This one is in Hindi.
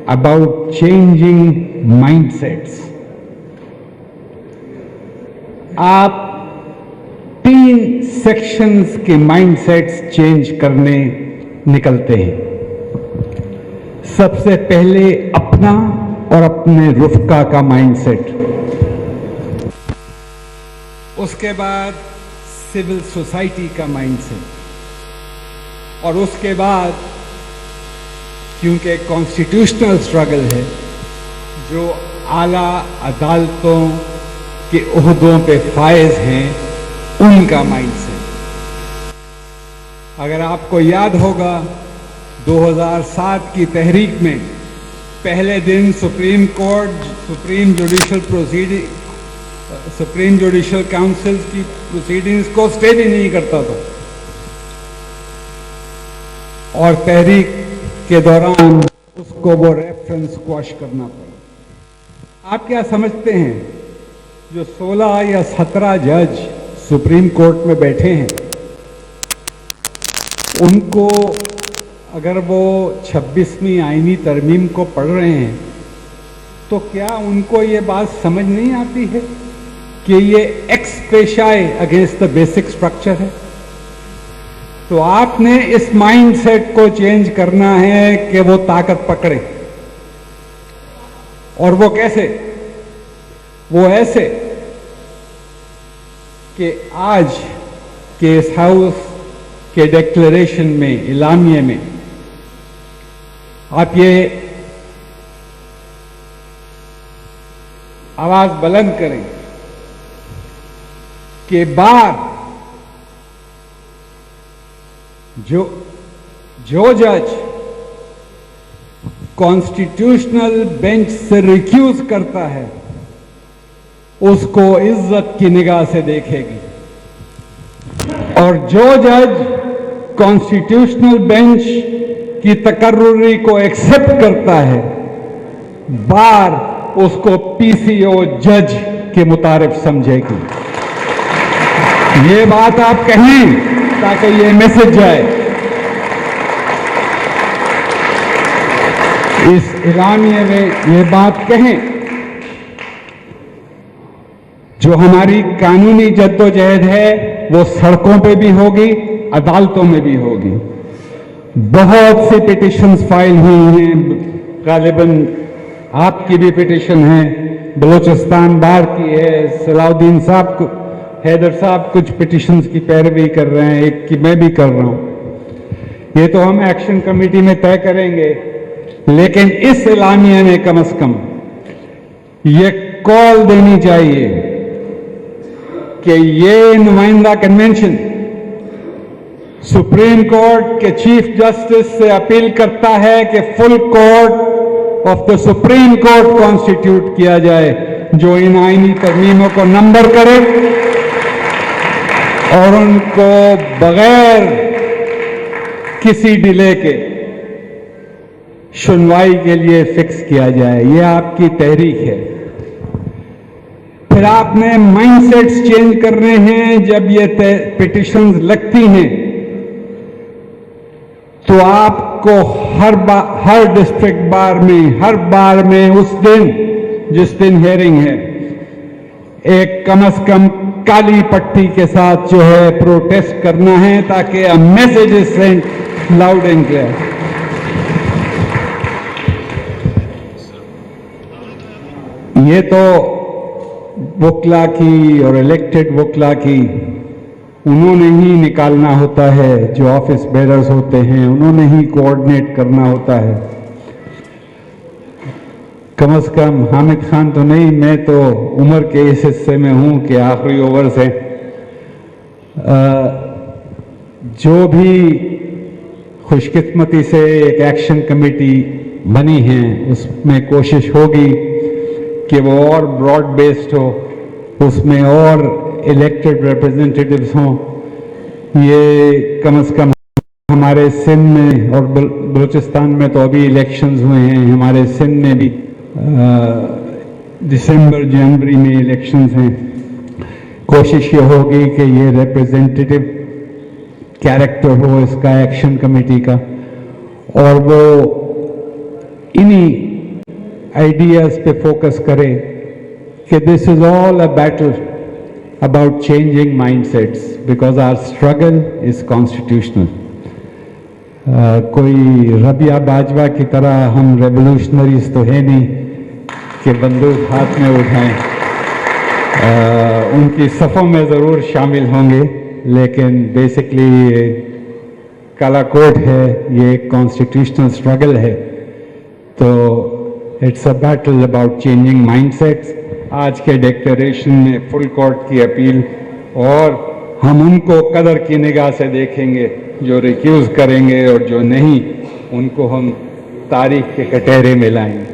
about changing mindsets. आप 3 सेक्शंस के माइंडसेट्स चेंज करने निकलते हैं। सबसे पहले अपना और अपने रुफ़का का माइंडसेट, उसके बाद सिविल सोसाइटी का माइंडसेट, और उसके बाद क्योंकि कॉन्स्टिट्यूशनल स्ट्रगल है, जो आला अदालतों के ओहदों पे फायज हैं, उनका माइंडसेट। अगर आपको याद होगा 2007 की तहरीक में पहले दिन supreme court, supreme judicial council की प्रोसीडिंग्स को स्टे भी नहीं करता था, और तहरीक के दौरान उसको वो रेफरेंस स्क्वॉश करना पड़ा। आप क्या समझते हैं, जो 16 या 17 जज सुप्रीम कोर्ट में बैठे हैं, उनको अगर वो 26वीं आईनी तरमीम को पढ़ रहे हैं, तो क्या उनको ये बात समझ नहीं आती है कि ये एक्स पेशाए अगेंस्ट द बेसिक स्ट्रक्चर है? तो आपने इस माइंडसेट को चेंज करना है कि वो ताकत पकड़े। और वो कैसे? वो ऐसे कि आज के इस हाउस के डिक्लेरेशन में, इलामिये में आप ये आवाज बुलंद करें कि बार जो जज कॉन्स्टिट्यूशनल बेंच से रिक्यूज करता है, उसको इज्जत की निगाह से देखेगी, और जो जज कॉन्स्टिट्यूशनल बेंच की तकर्रुरी को एक्सेप्ट करता है, बार उसको पीसीओ जज के मुतारिफ समझेगी। ये बात आप कहें ताकि ये मैसेज जाए। इस इलामिये में ये बात कहें, जो हमारी कानूनी जद्दोजहद है वो सड़कों पे भी होगी, अदालतों में भी होगी। बहुत सी पिटिशंस फाइल हुई हैं, गालिबन आपकी भी पिटिशन है, बलोचिस्तान बार की है, सलाउद्दीन साहब, हैदर साहब कुछ पिटिशंस की पैरवी कर रहे हैं, एक की मैं भी कर रहा हूं। ये तो हम एक्शन कमेटी में तय करेंगे, लेकिन इस इलामिया में कम से कम ये कॉल देनी चाहिए कि ये नुमाइंदा कन्वेंशन सुप्रीम कोर्ट के चीफ जस्टिस से अपील करता है कि full court of the supreme court constitute किया जाए, जो इन आईनी तरमीमों को नंबर करे और उनको बगैर किसी डिले के सुनवाई के लिए फिक्स किया जाए। यह आपकी तहरीक है। फिर आपने माइंडसेट्स चेंज करने हैं। जब ये पिटिशंस लगती हैं तो आपको हर डिस्ट्रिक्ट बार में, हर बार में उस दिन जिस दिन हियरिंग है, एक कम से कम काली पट्टी के साथ जो है प्रोटेस्ट करना है, ताकि a message is sent loud and clear. ये तो वकला की और इलेक्टेड वकला की उन्होंने ही निकालना होता है, जो ऑफिस बेरर्स होते हैं उन्होंने ही कोऑर्डिनेट करना होता है। कम से कम हामिद खान तो नहीं, मैं तो उम्र के इस हिस्से में हूं कि आखिरी ओवर से जो भी खुशकिस्मती से एक एक्शन कमेटी बनी है उसमें कोशिश होगी कि वो और ब्रॉड बेस्ड हो, उसमें और इलेक्टेड रिप्रेजेंटेटिव्स हों। ये कम से कम हमारे सिंध में और बलूचिस्तान में तो अभी इलेक्शंस हुए हैं, हमारे सिंध में भी दिसंबर जनवरी में इलेक्शंस हैं। कोशिश ये होगी कि ये रिप्रेजेंटेटिव कैरेक्टर हो इसका एक्शन कमेटी का, और वो इन्हीं आइडियाज पे फोकस करें कि this is all a battle about changing mindsets because our struggle is constitutional. कोई रबिया बाजवा की तरह हम रेवोल्यूशनरीज तो है नहीं कि बंदूक हाथ में उठाएं। उनकी सफ़ों में ज़रूर शामिल होंगे, लेकिन बेसिकली ये काला कोड है, ये एक कॉन्स्टिट्यूशनल स्ट्रगल है। तो it's a battle about changing mindsets. आज के डिक्लेरेशन में फुल कोर्ट की अपील, और हम उनको कदर की निगाह से देखेंगे जो रिक्यूज़ करेंगे, और जो नहीं उनको हम तारीख के कटहरे में लाएंगे।